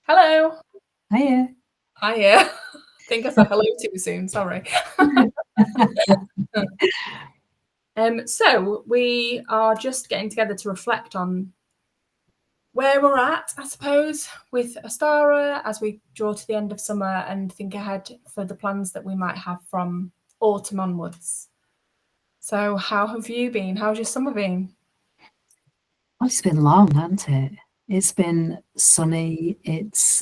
Hello. Hiya. Hiya. I think I said hello too soon. Sorry. So we are just getting together to reflect on where we're at, I suppose, with Ostara as we draw to the end of summer and think ahead for the plans that we might have from autumn onwards. So how have you been? How's your summer been? Well, it's been long, hasn't it? It's been sunny. It's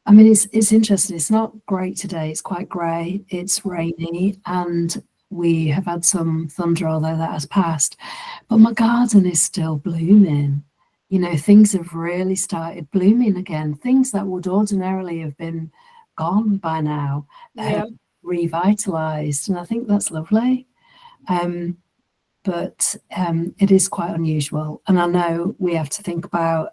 interesting. It's not great today. It's quite grey. It's rainy, and we have had some thunder, although that has passed. But my garden is still blooming. You know, things have really started blooming again. Things that would ordinarily have been gone by now Yeah. revitalised, and I think that's lovely. But it is quite unusual, and I know we have to think about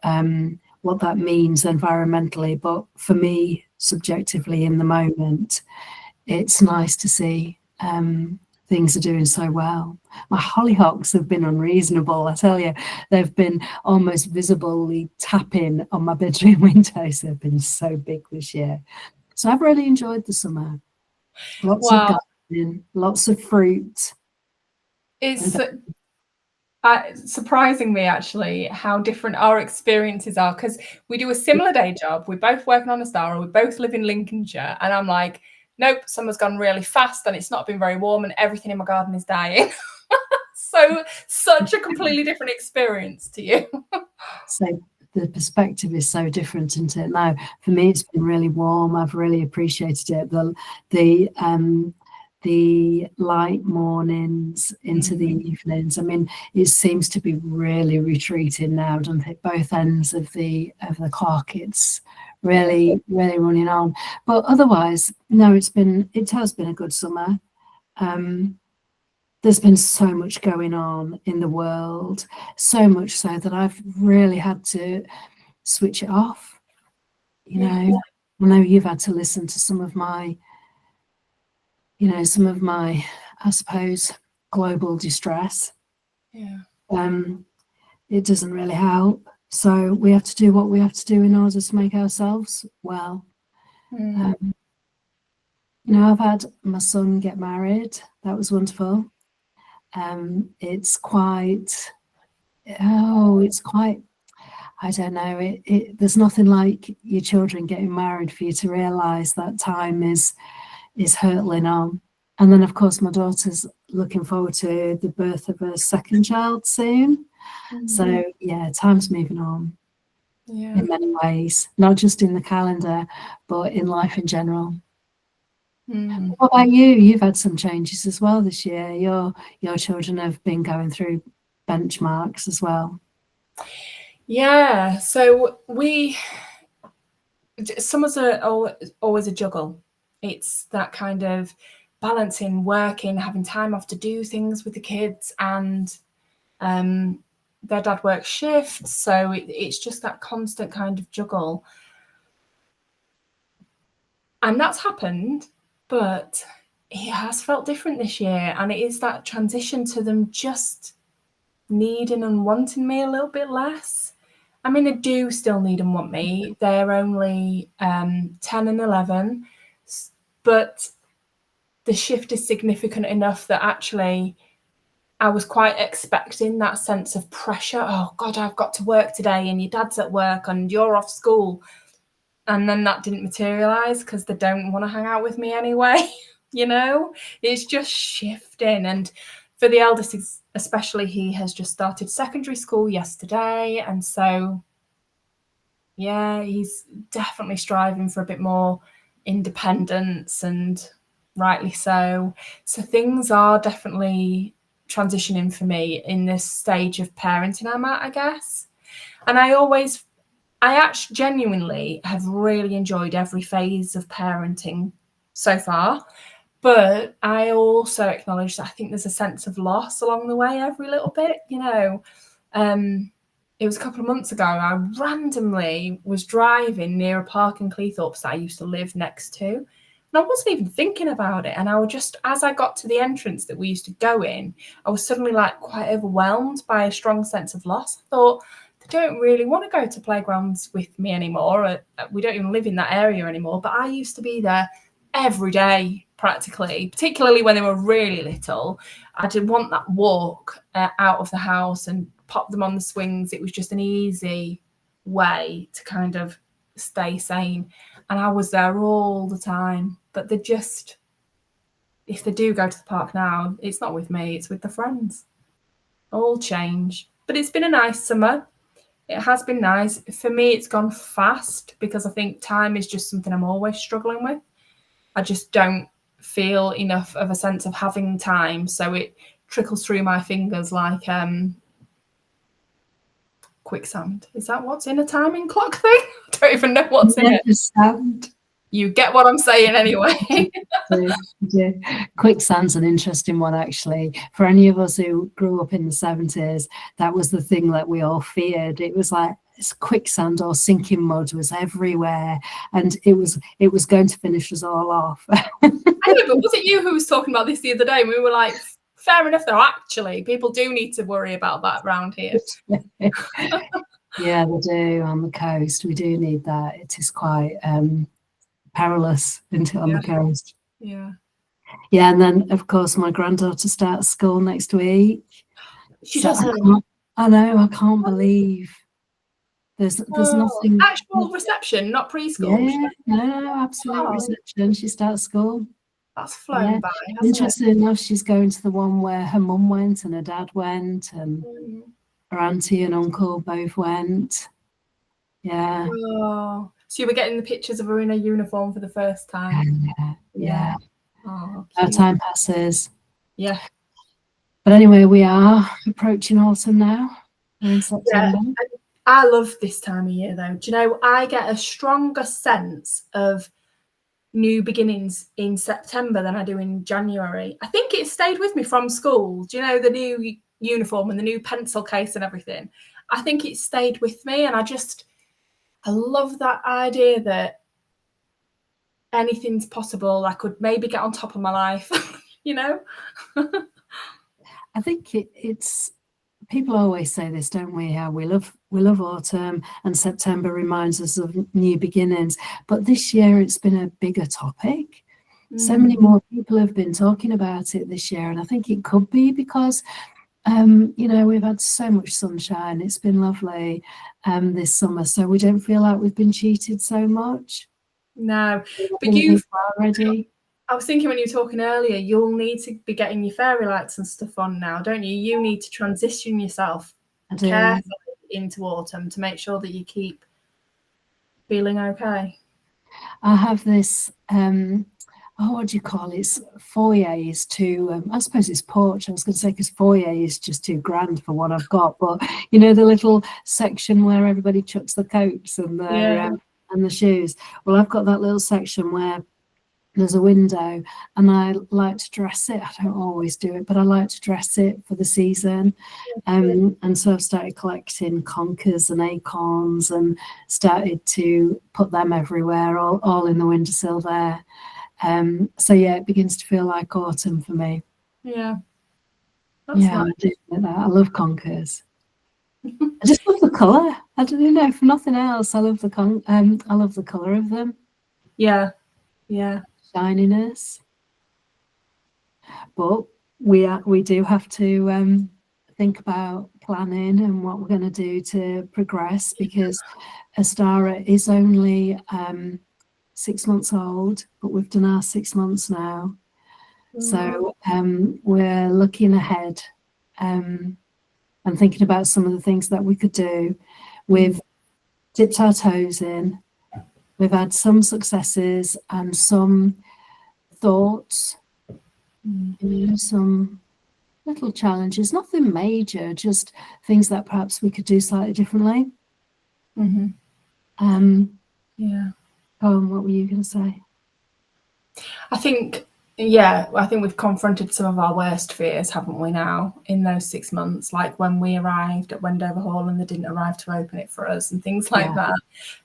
what that means environmentally, but for me, subjectively, in the moment, it's nice to see things are doing so well. My hollyhocks have been unreasonable, I tell you. They've been almost visibly tapping on my bedroom windows. They've been so big this year. So I've really enjoyed the summer. Lots of gardening, lots of fruit. It's surprising me actually how different our experiences are, because we do a similar day job. We're both working on Ostara. We both live in Lincolnshire, and I'm like, nope, summer's gone really fast and it's not been very warm and everything in my garden is dying. So such a completely different experience to you. So the perspective is so different, isn't it? Now, for me, it's been really warm. I've really appreciated it. The light mornings into the evenings. I mean, it seems to be really retreating now, doesn't it? Both ends of the clock. It's really running on. But otherwise, no, it has been a good summer. There's been so much going on in the world, so much so that I've really had to switch it off. You know, I know you've had to listen to some of my, I suppose, global distress. Yeah. It doesn't really help. So we have to do what we have to do in order to make ourselves well. I've had my son get married. That was wonderful. It's quite, I don't know, there's nothing like your children getting married for you to realise that time is hurtling on. And then, of course, my daughter's looking forward to the birth of her second child soon. So, yeah, time's moving on in many ways, not just in the calendar, but in life in general. What about you? You've had some changes as well this year. Your children have been going through benchmarks as well. Yeah, so summer's always a juggle. It's that kind of balancing working, having time off to do things with the kids, and their dad works shifts, so it's just that constant kind of juggle. And that's happened, but it has felt different this year, and it is that transition to them just needing and wanting me a little bit less. I mean, they do still need and want me. They're only 10 and 11, but the shift is significant enough that actually I was quite expecting that sense of pressure. Oh God, I've got to work today, and your dad's at work and you're off school. And then that didn't materialize because they don't want to hang out with me anyway. It's just shifting. And for the eldest especially, he has just started secondary school yesterday, and so yeah, he's definitely striving for a bit more independence, and rightly so. So things are definitely transitioning for me in this stage of parenting I'm at, I guess. And I actually genuinely have really enjoyed every phase of parenting so far. But I also acknowledge that I think there's a sense of loss along the way every little bit. It was a couple of months ago, I randomly was driving near a park in Cleethorpes that I used to live next to. And I wasn't even thinking about it. And I was just, as I got to the entrance that we used to go in, I was suddenly like quite overwhelmed by a strong sense of loss. I thought, they don't really want to go to playgrounds with me anymore. We don't even live in that area anymore, but I used to be there every day practically, particularly when they were really little. I did want that walk out of the house and pop them on the swings. It was just an easy way to kind of stay sane, and I was there all the time. But they just, if they do go to the park now, it's not with me, it's with the friends. All change. But it's been a nice summer. It has been nice. For me, it's gone fast because I think time is just something I'm always struggling with. I just don't feel enough of a sense of having time, so it trickles through my fingers like quicksand. Is that what's in a timing clock thing? I don't even know what's in it. Sand. You get what I'm saying anyway. Quicksand's an interesting one, actually. For any of us who grew up in the 70s, that was the thing that we all feared. It was like quicksand or sinking mud was everywhere, and it was going to finish us all off. I know, but was it you who was talking about this the other day? And we were like, fair enough, though. Actually, people do need to worry about that around here. Yeah, they do on the coast. We do need that. It is quite perilous on the coast. Yeah. Yeah, and then of course my granddaughter starts school next week. She doesn't. I know. I can't believe there's nothing. Actual reception, not preschool. Yeah, no, absolute reception. She starts school. That's flown by. Interesting enough, she's going to the one where her mum went and her dad went, and her auntie and uncle both went. Yeah. Oh, so you were getting the pictures of her in a uniform for the first time. Yeah. Oh, our time passes. Yeah. But anyway, we are approaching autumn now. We're in September. Yeah. I love this time of year, though. Do you know, I get a stronger sense of new beginnings in September than I do in January. I think it stayed with me from school. Do you know, the new uniform and the new pencil case and everything? I think it stayed with me, and I love that idea that anything's possible. I could maybe get on top of my life, you know? I think it's people always say this, don't we? How we love autumn, and September reminds us of new beginnings. But this year it's been a bigger topic. So many more people have been talking about it this year, and I think it could be because we've had so much sunshine. It's been lovely this summer, so we don't feel like we've been cheated so much. No, but you've already. I was thinking when you were talking earlier, you'll need to be getting your fairy lights and stuff on now, don't you? You need to transition yourself carefully into autumn to make sure that you keep feeling okay. I have this, what do you call it? Foyers to, I suppose it's porch. I was going to say, because foyer is just too grand for what I've got. But, the little section where everybody chucks the coats and the shoes. Well, I've got that little section where there's a window, and I like to dress it. I don't always do it, but I like to dress it for the season. And so I've started collecting conkers and acorns and started to put them everywhere, all in the windowsill there. So yeah, it begins to feel like autumn for me. Yeah. That's nice. I do like that. I love conkers. I just love the colour. I don't know, for nothing else. I love the colour of them. Yeah. Shininess. But we do have to think about planning and what we're going to do to progress, because Ostara is only 6 months old, but we've done our 6 months now. So we're looking ahead and thinking about some of the things that we could do. We've dipped our toes in. We've had some successes and some thoughts, some little challenges, nothing major, just things that perhaps we could do slightly differently. What were you going to say? I think we've confronted some of our worst fears, haven't we, now, in those 6 months, like when we arrived at Wendover Hall and they didn't arrive to open it for us and things like that.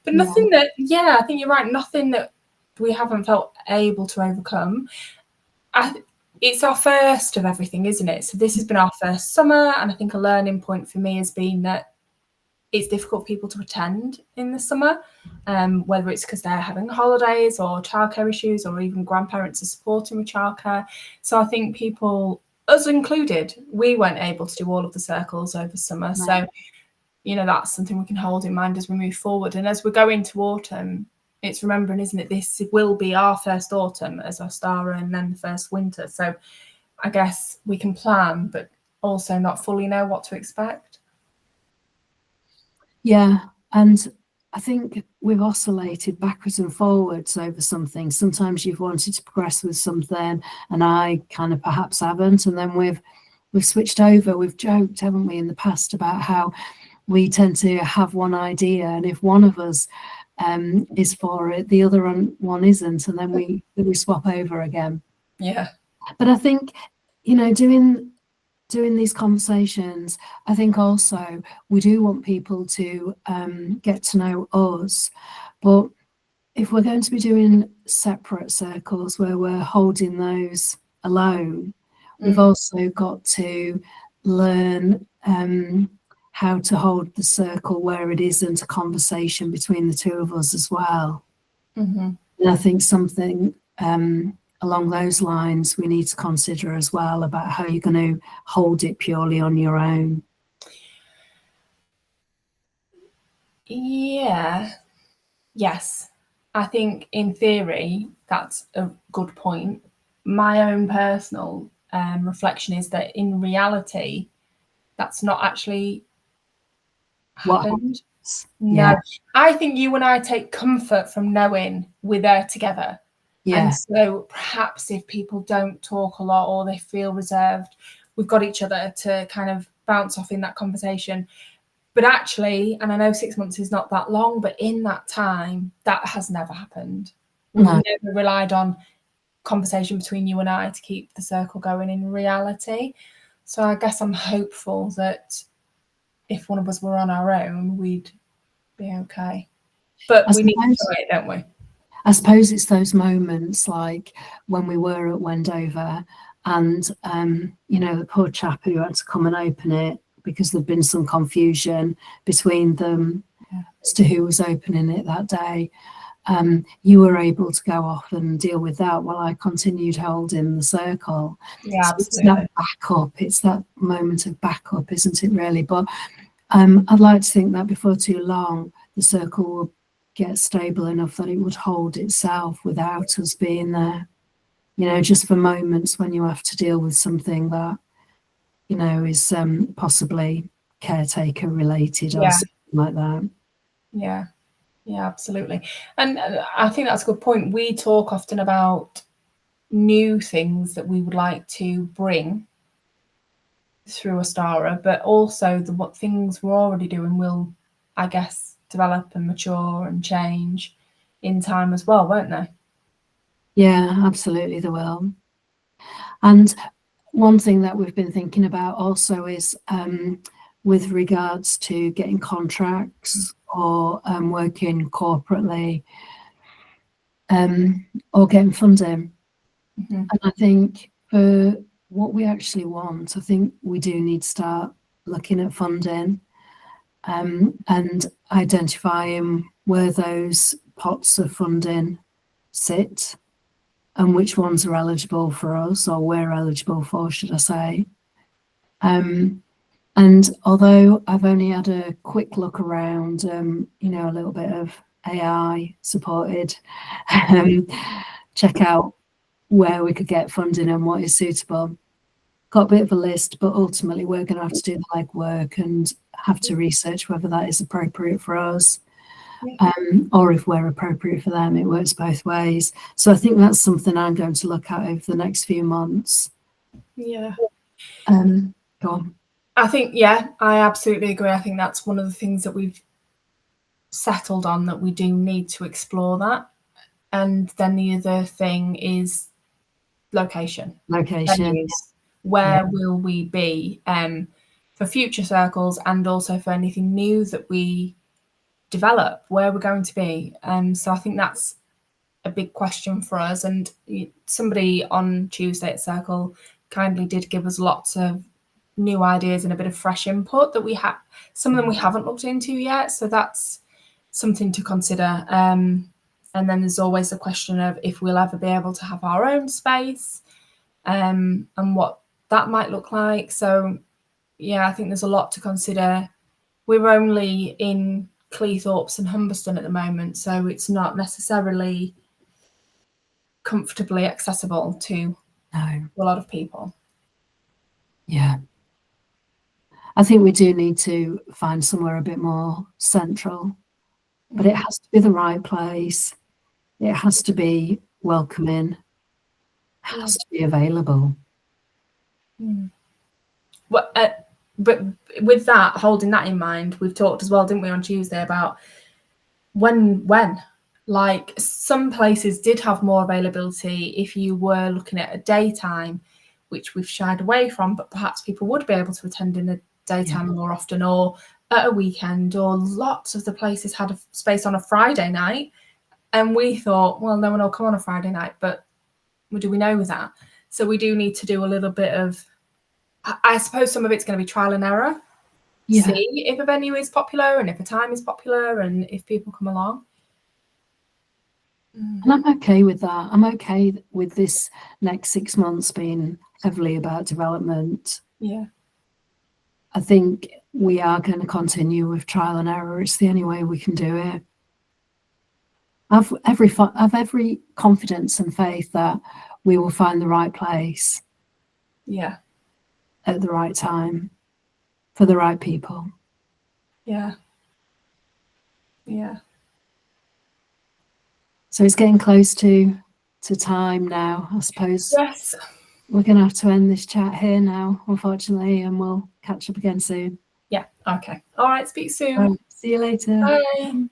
But nothing that, I think you're right, nothing that we haven't felt able to overcome. It's our first of everything, isn't it? So this has been our first summer, and I think a learning point for me has been that it's difficult for people to attend in the summer, whether it's because they're having holidays or childcare issues, or even grandparents are supporting with childcare. So I think people, us included, we weren't able to do all of the circles over summer. Right. So, you know, that's something we can hold in mind as we move forward. And as we're going to autumn, it's remembering, isn't it, this will be our first autumn as Ostara and then the first winter. So I guess we can plan, but also not fully know what to expect. Yeah, and I think we've oscillated backwards and forwards over something. Sometimes you've wanted to progress with something, and I kind of perhaps haven't. And then we've switched over. We've joked, haven't we, in the past about how we tend to have one idea, and if one of us is for it, the other one isn't, and then we swap over again. Yeah. But I think, you know, doing these conversations, I think also we do want people to get to know us. But if we're going to be doing separate circles where we're holding those alone, we've also got to learn how to hold the circle where it isn't a conversation between the two of us as well. And I think something along those lines we need to consider as well, about how you're going to hold it purely on your own. Yeah. Yes. I think in theory, that's a good point. My own personal reflection is that in reality, that's not actually happened. Yeah. No. I think you and I take comfort from knowing we're there together. Yeah. And so perhaps if people don't talk a lot or they feel reserved, we've got each other to kind of bounce off in that conversation. But actually, and I know 6 months is not that long, but in that time, that has never happened. We've never relied on conversation between you and I to keep the circle going in reality. So I guess I'm hopeful that if one of us were on our own, we'd be okay. But we need to try it, don't we? I suppose it's those moments like when we were at Wendover and, you know, the poor chap who had to come and open it because there'd been some confusion between them as to who was opening it that day. You were able to go off and deal with that while I continued holding the circle. Yeah, so absolutely. it's that backup, it's that moment of backup, isn't it, really? But I'd like to think that before too long, the circle will get stable enough that it would hold itself without us being there. You know, just for moments when you have to deal with something that, you know, is possibly caretaker related or something like that. Yeah, absolutely. And I think that's a good point. We talk often about new things that we would like to bring through Ostara, but also what things we're already doing will, I guess, develop and mature and change in time as well, won't they? Yeah, absolutely, they will. And one thing that we've been thinking about also is with regards to getting contracts or working corporately or getting funding. And I think for what we actually want, I think we do need to start looking at funding and identifying where those pots of funding sit and which ones are eligible for us, or we're eligible for, should I say. And although I've only had a quick look around, you know, a little bit of AI supported, check out where we could get funding and what is suitable. Got a bit of a list, but ultimately we're going to have to do the legwork and have to research whether that is appropriate for us. Or if we're appropriate for them. It works both ways. So I think that's something I'm going to look at over the next few months. Yeah. Go on. I think, yeah, I absolutely agree. I think that's one of the things that we've settled on, that we do need to explore that. And then the other thing is location. Location. Where will we be for future circles, and also for anything new that we develop, where we're going to be. So I think that's a big question for us. And somebody on Tuesday at Circle kindly did give us lots of new ideas and a bit of fresh input that we have. Some of them we haven't looked into yet, so that's something to consider. And then there's always the question of if we'll ever be able to have our own space, and what that might look like. So yeah, I think there's a lot to consider. We're only in Cleethorpes and Humberston at the moment, so it's not necessarily comfortably accessible to a lot of people. Yeah. I think we do need to find somewhere a bit more central, but it has to be the right place. It has to be welcoming. It has to be available. Well, but with that, holding that in mind, we've talked as well, didn't we, on Tuesday about when like some places did have more availability if you were looking at a daytime, which we've shied away from, but perhaps people would be able to attend in the daytime more often, or at a weekend, or lots of the places had a space on a Friday night, and we thought, well, no one will come on a Friday night, but do we know that? So we do need to do a little bit of, I suppose some of it's going to be trial and error. See if a venue is popular and if a time is popular and if people come along. And I'm okay with that. I'm okay with this next 6 months being heavily about development. Yeah. I think we are going to continue with trial and error. It's the only way we can do it. I've every confidence and faith that we will find the right place. Yeah. At the right time for the right people. Yeah. Yeah. So it's getting close to time now, I suppose. Yes. We're going to have to end this chat here now, unfortunately, and we'll catch up again soon. Yeah. Okay. All right. Speak soon. All right, see you later. Bye.